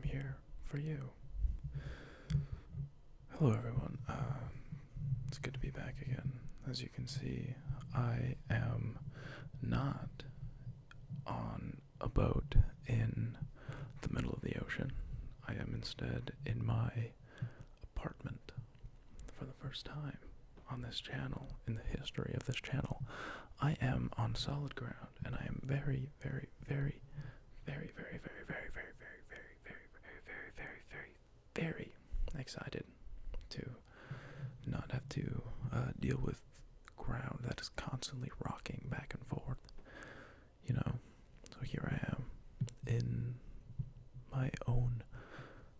here for you. Hello everyone, it's good to be back again. As you can see, I am not on a boat in the middle of the ocean. I am instead in my apartment for the first time on this channel, in the history of this channel. I am on solid ground, and I am very, very, very, very, very, very, very, very, very, very, very, very, very, very, very, very excited to not have to deal with ground that is constantly rocking back and forth. You know, so here I am in my own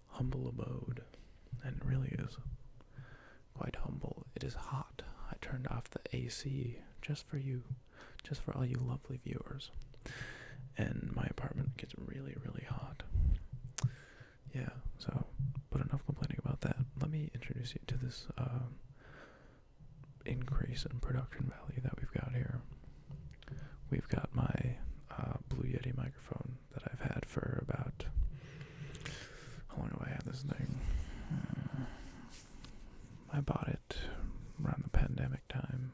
humble abode, and it really is quite humble. It is hot. I turned off the AC just for you, just for all you lovely viewers. And my apartment gets really, really hot. Yeah, so, but enough complaining about that. Let me introduce you to this increase in production value that we've got here. We've got my Blue Yeti microphone that I've had for about, how long have I had this thing? I bought it around the pandemic time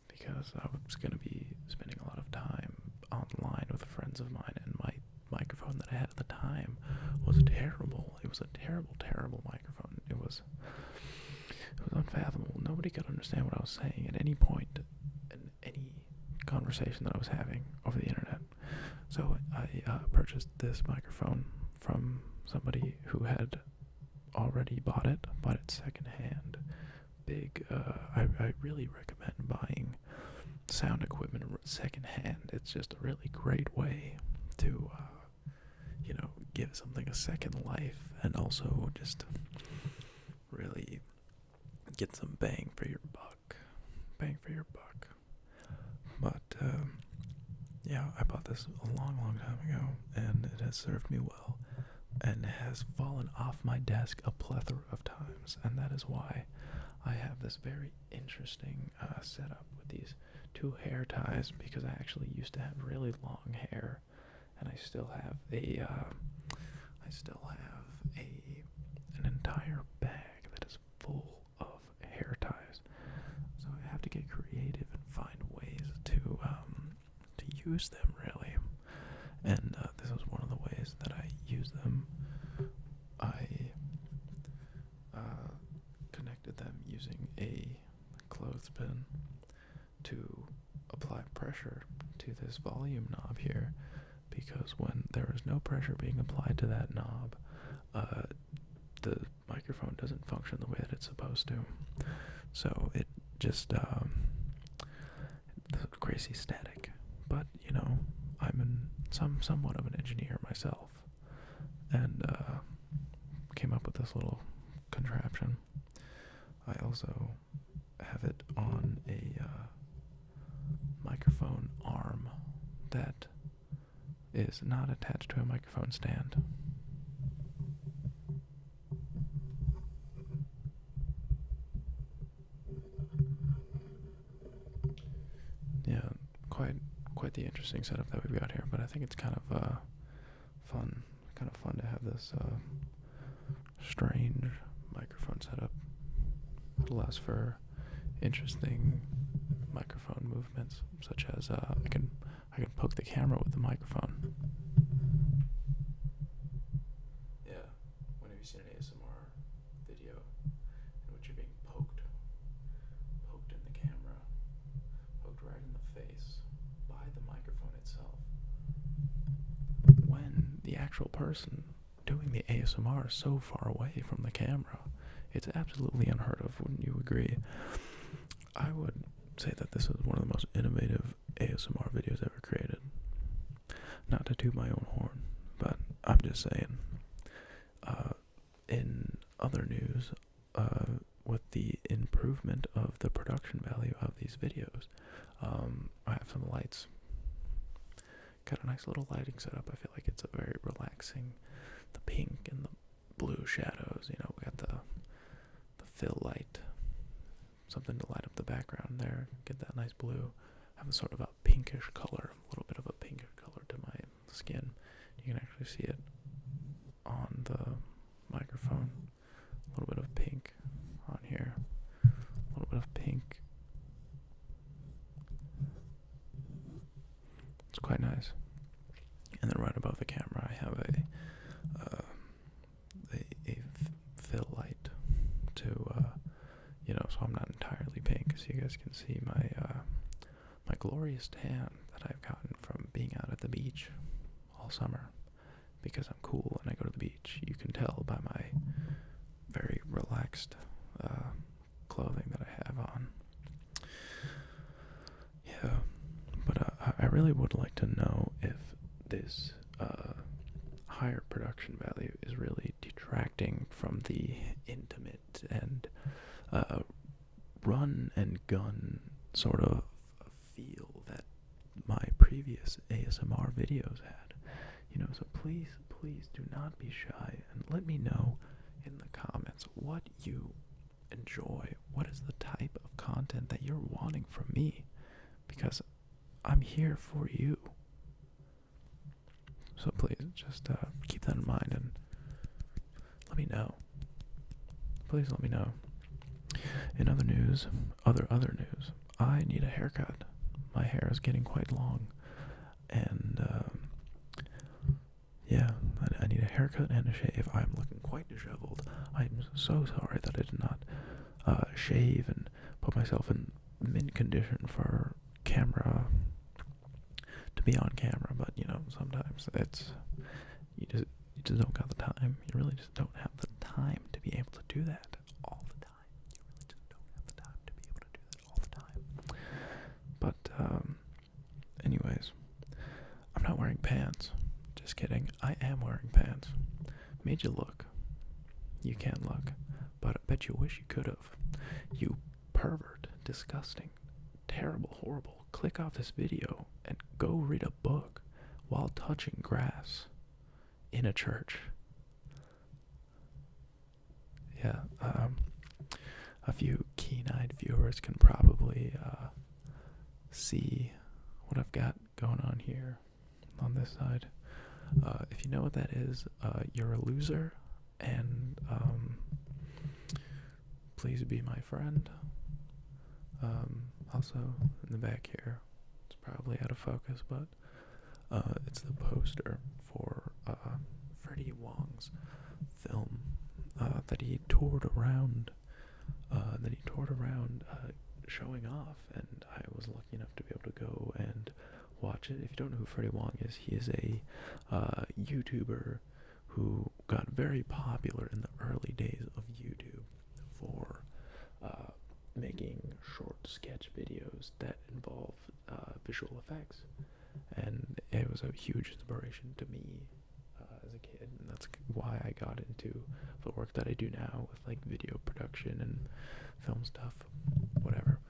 because I was going to be spending a lot of time online with friends of mine, and my microphone that I had at the time was terrible. It was a terrible, terrible microphone. It was unfathomable. Nobody could understand what I was saying at any point in any conversation that I was having over the internet. So I purchased this microphone from somebody who had already bought it secondhand. I really recommend buying sound equipment secondhand. It's just a really great way to, give something a second life, and also just really get some bang for your buck. But, yeah, I bought this a long, long time ago, and it has served me well, and has fallen off my desk a plethora of times, and that is why I have this very interesting setup with these two hair ties, because I actually used to have really long hair, and I still have an entire bag that is full of hair ties. So I have to get creative and find ways to use them, really. And this was one of the ways that I use them. I connected them using a clothespin to apply pressure to this volume knob here, because when there is no pressure being applied to that knob, the microphone doesn't function the way that it's supposed to. So it just crazy static. But I'm somewhat of an engineer myself, and came up with this little contraption. I also have it on a microphone arm that is not attached to a microphone stand. Yeah, quite the interesting setup that we've got here, but I think it's kind of fun to have this strange microphone setup. It allows for interesting microphone movements, such as I can poke the camera with the microphone. Yeah, when have you seen an ASMR video in which you're being poked in the camera, poked right in the face by the microphone itself, when the actual person doing the ASMR is so far away from the camera? It's absolutely unheard of, wouldn't you agree? I would say that this is one of the most innovative ASMR videos ever created. Not to toot my own horn, but I'm just saying. In other news, with the improvement of the production value of these videos, I have some lights. Got a nice little lighting setup. I feel like it's a very relaxing. The pink and the blue shadows. We got the fill light, something to light up the background there. Get that nice blue. Have a sort of a pinkish color, a little bit of a pinkish color to my skin. You can actually see it on the microphone. A little bit of pink on here. A little bit of pink. It's quite nice. And then right above the camera, I have a fill light to, so I'm not entirely pink, so you guys can see my glorious tan that I've gotten from being out at the beach all summer. Because I'm cool and I go to the beach. You can tell by my very relaxed clothing that I have on. Yeah, but I really would like to know if this higher production value is really detracting from the intimate and run and gun sort of feel that my previous ASMR videos had. So please do not be shy and let me know in the comments what you enjoy. What is the type of content that you're wanting from me? Because I'm here for you. So please just keep that in mind and let me know. Please let me know. In other news, other news, I need a haircut. My hair is getting quite long, and I need a haircut and a shave. I'm looking quite disheveled. I'm so sorry that I did not shave and put myself in mint condition for camera, to be on camera, but sometimes it's you just don't got the time. You really just don't have the time to be able to do that all the time. You really just don't have the time to be able to do that all the time. But anyways, I'm not wearing pants. Just kidding. I am wearing pants. Made you look. You can't look, but I bet you wish you could have. You pervert, disgusting, terrible, horrible. Click off this video and go read a book while touching grass in a church. Yeah, a few keen-eyed viewers can probably see what I've got going on here on this side. If you know what that is, you're a loser, and please be my friend. Also, in the back here, it's probably out of focus, but it's the poster for Freddie Wong's film that he toured around. Showing off, and I was lucky enough to be able to go and watch it. If you don't know who Freddie Wong is, he is a YouTuber who got very popular in the early days of YouTube for making short sketch videos that involve visual effects, and it was a huge inspiration to me as a kid, and that's why I got into the work that I do now with like video production and film stuff, whatever.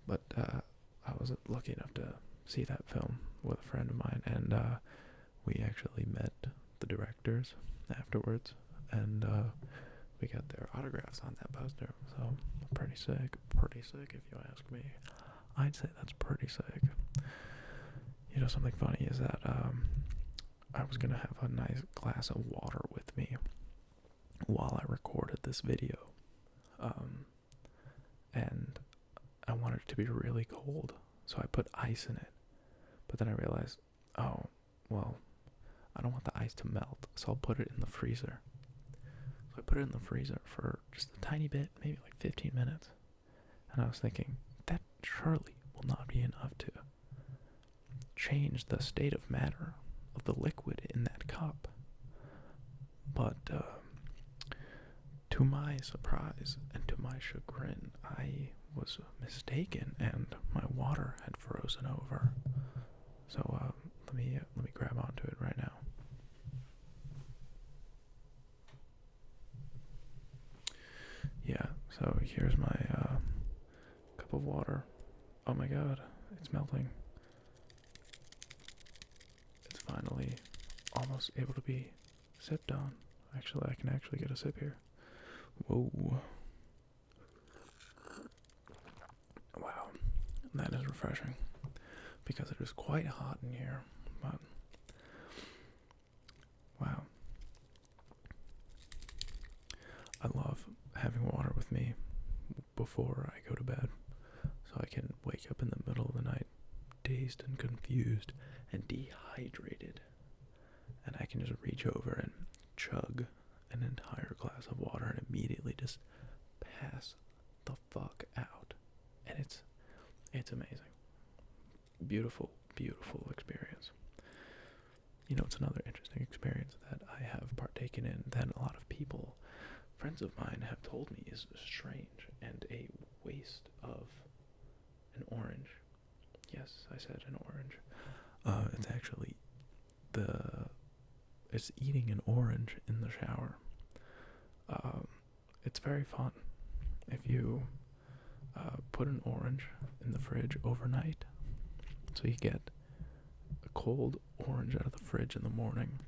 But I was lucky enough to see that film with a friend of mine, and we actually met the directors afterwards, and we got their autographs on that poster. So pretty sick if you ask me. I'd say that's pretty sick. Something funny is that I was gonna have a nice glass of water with me while I recorded this video, and I wanted it to be really cold, so I put ice in it. But then I realized, oh, well, I don't want the ice to melt, so I'll put it in the freezer. So I put it in the freezer for just a tiny bit, maybe like 15 minutes. And I was thinking, that surely will not be enough to change the state of matter of the liquid in that cup. But to my surprise and to my chagrin, I was mistaken, and my water had frozen over. So let me grab onto it right now. Yeah, so here's my cup of water. Oh my god, it's melting. It's finally almost able to be sipped on. Actually, I can actually get a sip here. Whoa. Wow, that is refreshing, because it is quite hot in here, but wow. with me before I go to bed, so I can wake up in the middle of the night dazed and confused and dehydrated, and I can just reach over and chug an entire glass of water and immediately just pass the fuck out. And it's amazing. Beautiful, beautiful experience. You know, it's another interesting experience that I have partaken in that a lot of people, friends of mine, have told me is strange and a waste of an orange. Yes, I said an orange. It's actually it's eating an orange in the shower. It's very fun. If you put an orange in the fridge overnight, so you get a cold orange out of the fridge in the morning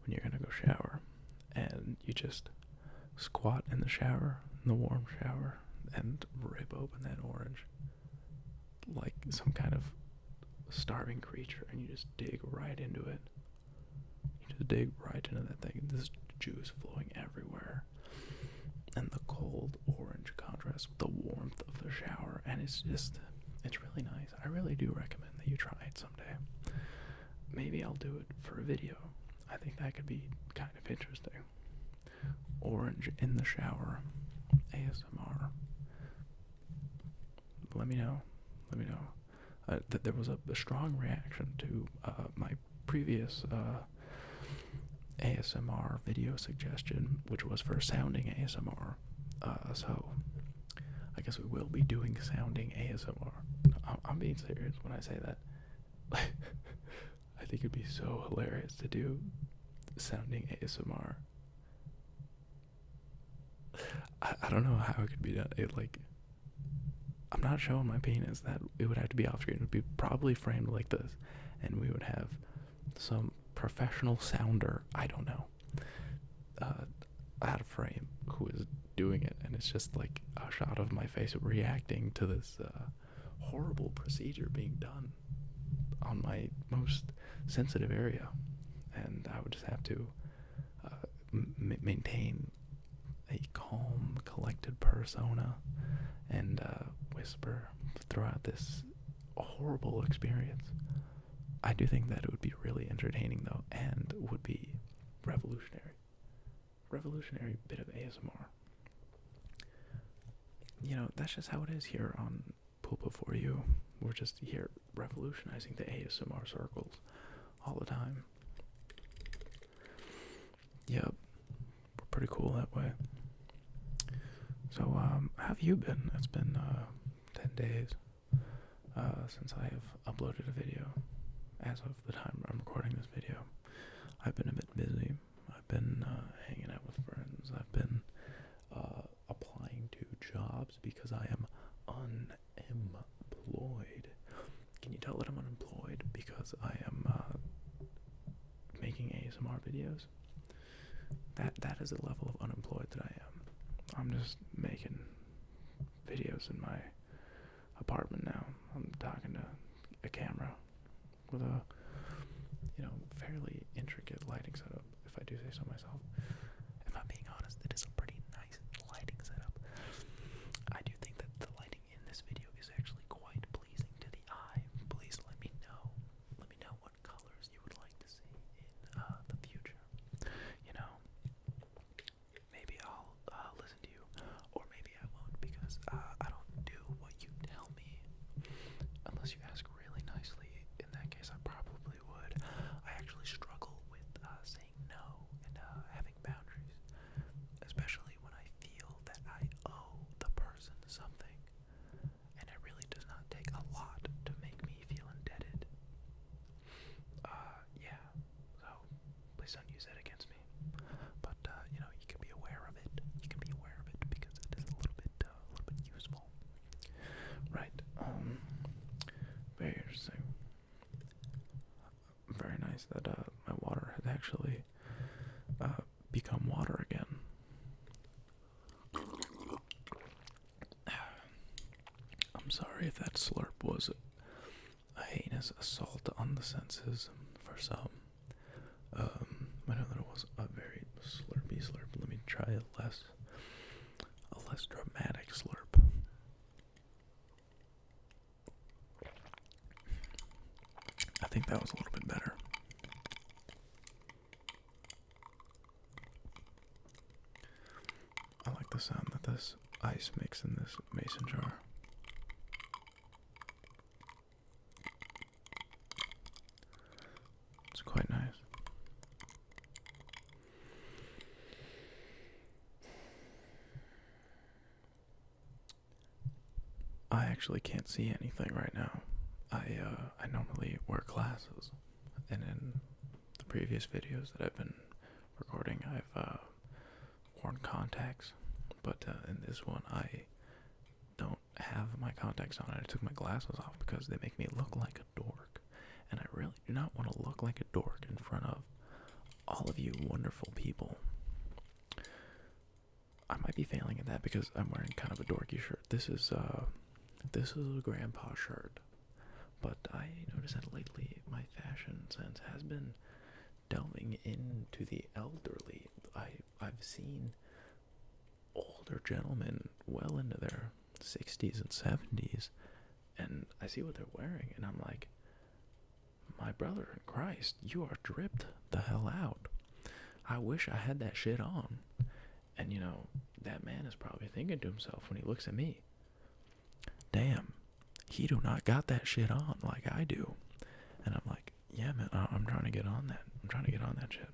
when you're gonna go shower, and you just squat in the shower, in the warm shower, and rip open that orange like some kind of starving creature, and you just dig right into it. You just dig right into that thing. There's juice flowing everywhere, and the cold orange contrasts with the warmth of the shower, and it's really nice. I really do recommend that you try it someday. Maybe I'll do it for a video. I think that could be kind of interesting. Orange in the shower ASMR. Let me know. That there was a strong reaction to my previous ASMR video suggestion, which was for sounding ASMR. So I guess we will be doing sounding ASMR. I'm being serious when I say that. I think it'd be so hilarious to do sounding ASMR. I don't know how it could be done. I'm not showing my penis. That it would have to be off screen. It would be probably framed like this, and we would have some professional sounder, I don't know, out of frame, who is doing it, and it's just like a shot of my face reacting to this horrible procedure being done on my most sensitive area, and I would just have to maintain a calm, collected persona and whisper throughout this horrible experience. I do think that it would be really entertaining, though, and would be revolutionary. Revolutionary bit of ASMR. You know, that's just how it is here on Poopa For You. We're just here revolutionizing the ASMR circles all the time. Yep, we're pretty cool that way. So, how have you been? It's been 10 days since I have uploaded a video. As of the time I'm recording this video, I've been a bit busy. I've been hanging out with friends. I've been applying to jobs because I am unemployed. Can you tell that I'm unemployed? Because I am making ASMR videos. That is the level of unemployed that I am. I'm just making videos in my apartment now. I'm talking to a camera with a, fairly intricate lighting setup, if I do say so myself. If I'm being honest, it is a pretty nice lighting setup. I do think that the lighting in this video is actually quite pleasing to the eye. Please let me know. Let me know what colors you would like to see in the future. Maybe I'll listen to you, or maybe I won't, because I don't do what you tell me. Unless you ask really nicely. In that case, I probably would. I actually struggle with saying no and having boundaries, especially when I feel that I owe the person something, and it really does not take a lot to make me feel indebted. Yeah, so please don't use that against me. But you can be aware of it. You can be aware of it because it is a little bit useful. Right. Very interesting. Very nice that my water has actually become water again. I'm sorry if that slurp was a heinous assault on the senses for some. I know that it was a very slurpy slurp. Let me try it less. less dramatic slurp. I think that was a little bit better. I like the sound that this ice makes in this mason jar. It's quite nice. I actually can't see anything right now. I normally wear glasses, and in the previous videos that I've been recording, I've worn contacts, but in this one I don't have my contacts on. I took my glasses off because they make me look like a dork, and I really do not want to look like a dork in front of all of you wonderful people. I might be failing at that because I'm wearing kind of a dorky shirt. This is a grandpa shirt, but I noticed that lately my fashion sense has been delving into the elderly. I've seen older gentlemen well into their 60s and 70s, and I see what they're wearing, and I'm like, my brother in Christ, you are dripped the hell out. I wish I had that shit on. And you know, that man is probably thinking to himself when he looks at me, damn, he do not got that shit on like I do. And I'm like, yeah, man, I'm trying to get on that. I'm trying to get on that shit.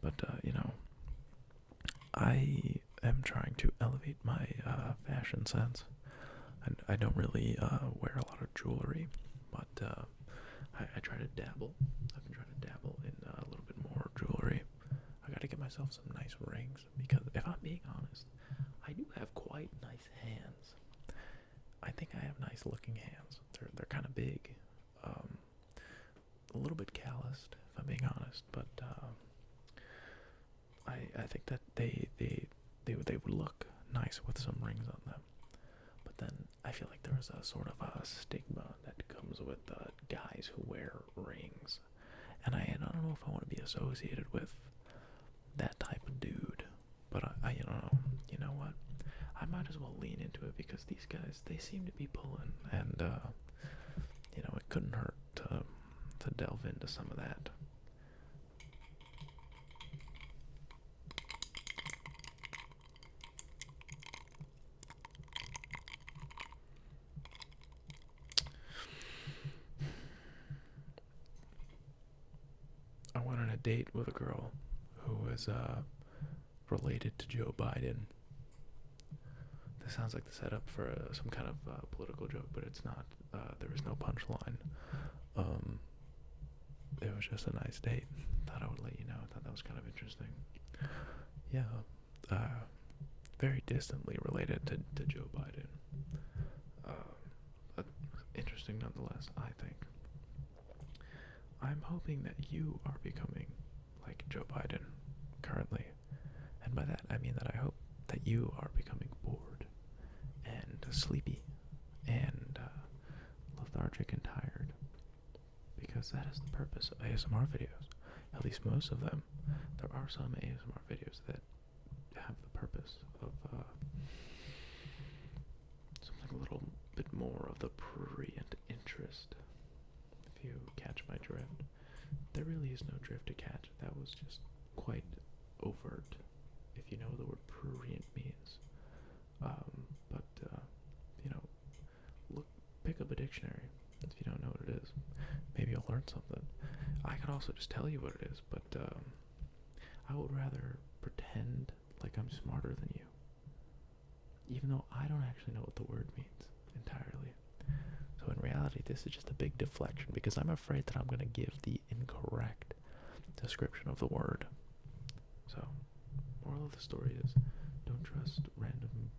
But, you know, I am trying to elevate my fashion sense. And I don't really wear a lot of jewelry, but I try to dabble. I've been trying to dabble in a little bit more jewelry. I gotta get myself some nice rings, because if I'm being honest, I do have quite nice hands. I think I have nice looking hands. They're kind of big, a little bit calloused, if I'm being honest, but I think that they would look nice with some rings on them. But then I feel like there's a sort of a stigma that comes with guys who wear rings, and I don't know if I want to be associated with that type of dude. But I you know what? I might as well lean into it, because these guys, they seem to be pulling, and you know, it couldn't hurt to delve into some of that. I went on a date with a girl who was related to Joe Biden. This sounds like the setup for some kind of political joke, but it's not. There was no punchline. It was just a nice date. Thought I would let you know. Thought that was kind of interesting. Yeah, very distantly related to Joe Biden. But interesting nonetheless, I think. I'm hoping that you are becoming like Joe Biden currently. And by that, I mean that I hope that you are becoming bored and sleepy and lethargic and tired. Because that is the purpose of ASMR videos. At least most of them. There are some ASMR videos that have the purpose of something a little bit more of the prurient interest. If you catch my drift. There really is no drift to catch. That was just quite overt, if you know what the word prurient means. But you know, pick up a dictionary if you don't know what it is. Maybe you'll learn something. I could also just tell you what it is, but I would rather pretend like I'm smarter than you, even though I don't actually know what the word means entirely. So in reality, this is just a big deflection, because I'm afraid that I'm going to give the incorrect description of the word. So, moral of the story is, don't trust random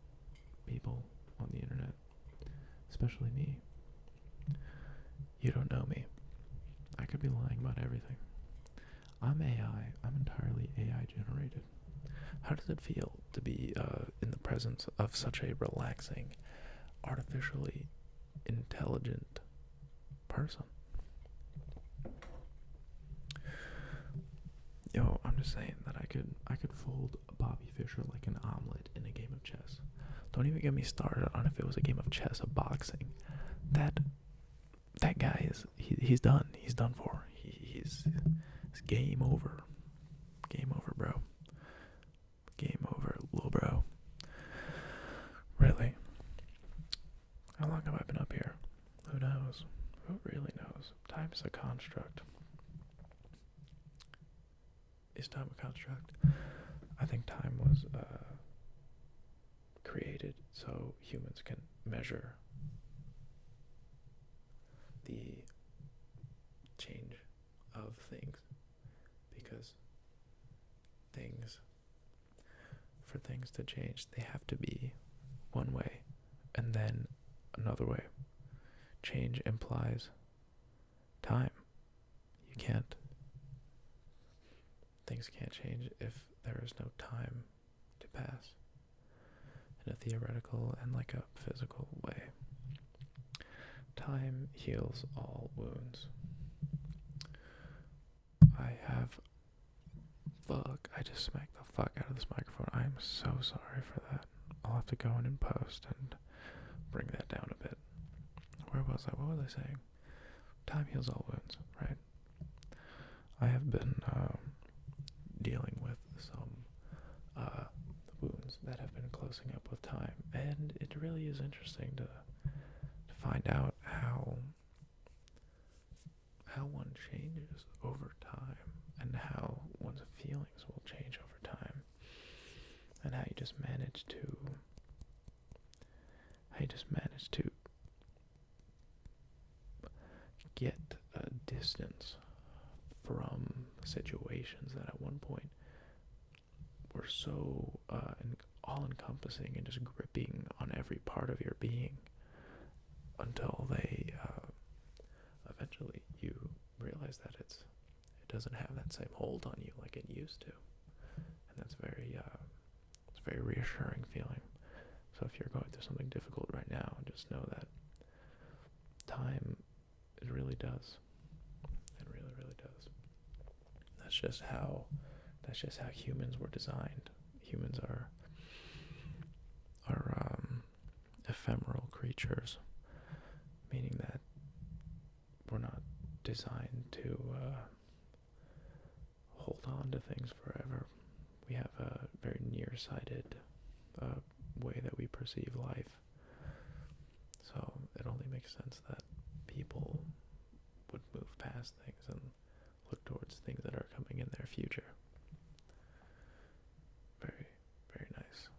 people on the internet, especially me. You don't know me. I could be lying about everything. I'm AI. I'm entirely AI generated. How does it feel to be in the presence of such a relaxing, artificially intelligent person? Yo, I'm just saying that I could fold a Bobby Fischer like an omelet in a game of chess. Don't even get me started on if it was a game of chess or boxing. That guy he's done. He's done for. He's game over. Game over, bro. Game over, little bro. Really? How long have I been up here? Who knows? Who really knows? Time is a construct. Is time a construct? I think time was created so humans can measure the change of things, because for things to change, they have to be one way and then another way. Change implies time. Things can't change if there is no time to pass in a theoretical and like a physical way. Time heals all wounds. I just smacked the fuck out of this microphone. I am so sorry for that. I'll have to go in and post and bring that down a bit. Where was I? What was I saying? Time heals all wounds, right? I have been dealing with some wounds that have been closing up with time, and it really is interesting to find out how one changes over time, and how one's feelings will change over time, and how you just manage to get a distance from situations that at one point were so all-encompassing and just gripping on every part of your being, until they eventually you realize that it doesn't have that same hold on you like it used to, and that's it's a very reassuring feeling. So if you're going through something difficult right now, just know that time, it really does. It really, really does. That's just how humans were designed. Humans are ephemeral creatures, meaning that we're not designed to hold on to things forever. We have a very nearsighted way that we perceive life. So it only makes sense that people would move past things and look towards things that are coming in their future. Very, very nice.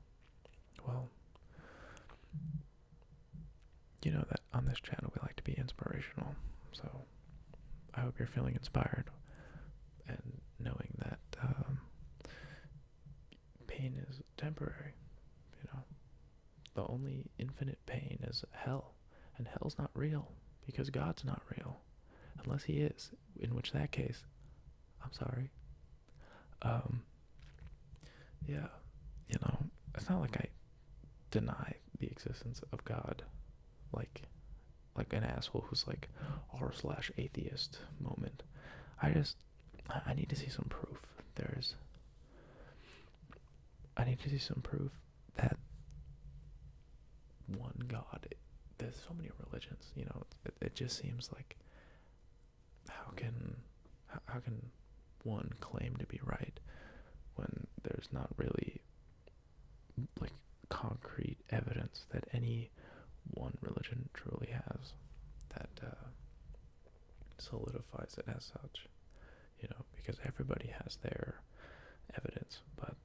Well, you know that on this channel we like to be inspirational, so I hope you're feeling inspired and knowing that pain is temporary. You know, the only infinite pain is hell, and hell's not real because God's not real, unless he is, in which that case, I'm sorry. Yeah, you know, it's not like I deny the existence of God, like an asshole who's like r/atheist moment. I need to see some proof. I need to see some proof that one God. There's so many religions, you know. It just seems like how can one claim to be right when there's not really like concrete evidence that any one religion truly has that solidifies it as such, you know, because everybody has their evidence, but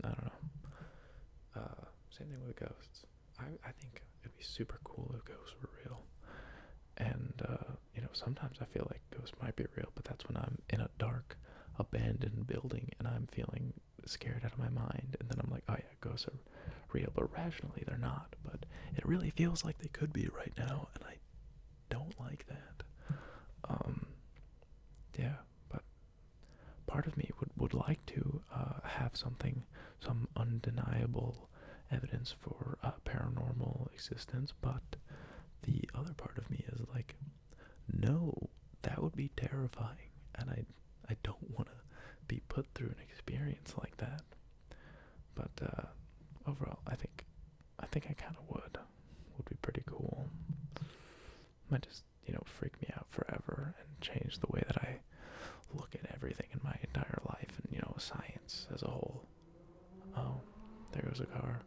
I don't know. Same thing with ghosts. I think it'd be super cool if ghosts were real. And, you know, sometimes I feel like ghosts might be real, but that's when I'm in a dark, abandoned building and I'm feeling scared out of my mind. And then I'm like, oh yeah, ghosts are real, but rationally they're not. But it really feels like they could be right now, and I don't like that. Yeah, but part of me would like to have some undeniable evidence for paranormal existence, but the other part of me is like, no, that would be terrifying, and I don't want to be put through an experience like that. But overall, I think I kind of would. Would be pretty cool. Might just, freak me out forever and change the way that I look at everything in my entire life and, science as a whole. Oh, there goes a car.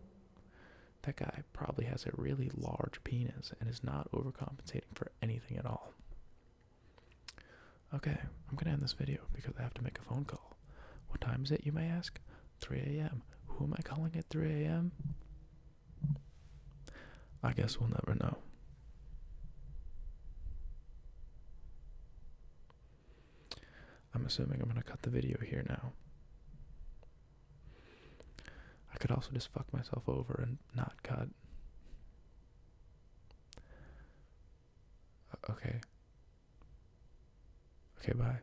That guy probably has a really large penis and is not overcompensating for anything at all. Okay, I'm gonna end this video because I have to make a phone call. What time is it, you may ask? 3 a.m. Who am I calling at 3 a.m.? I guess we'll never know. I'm assuming I'm gonna cut the video here now. I could also just fuck myself over and not cut. Okay. Okay, bye.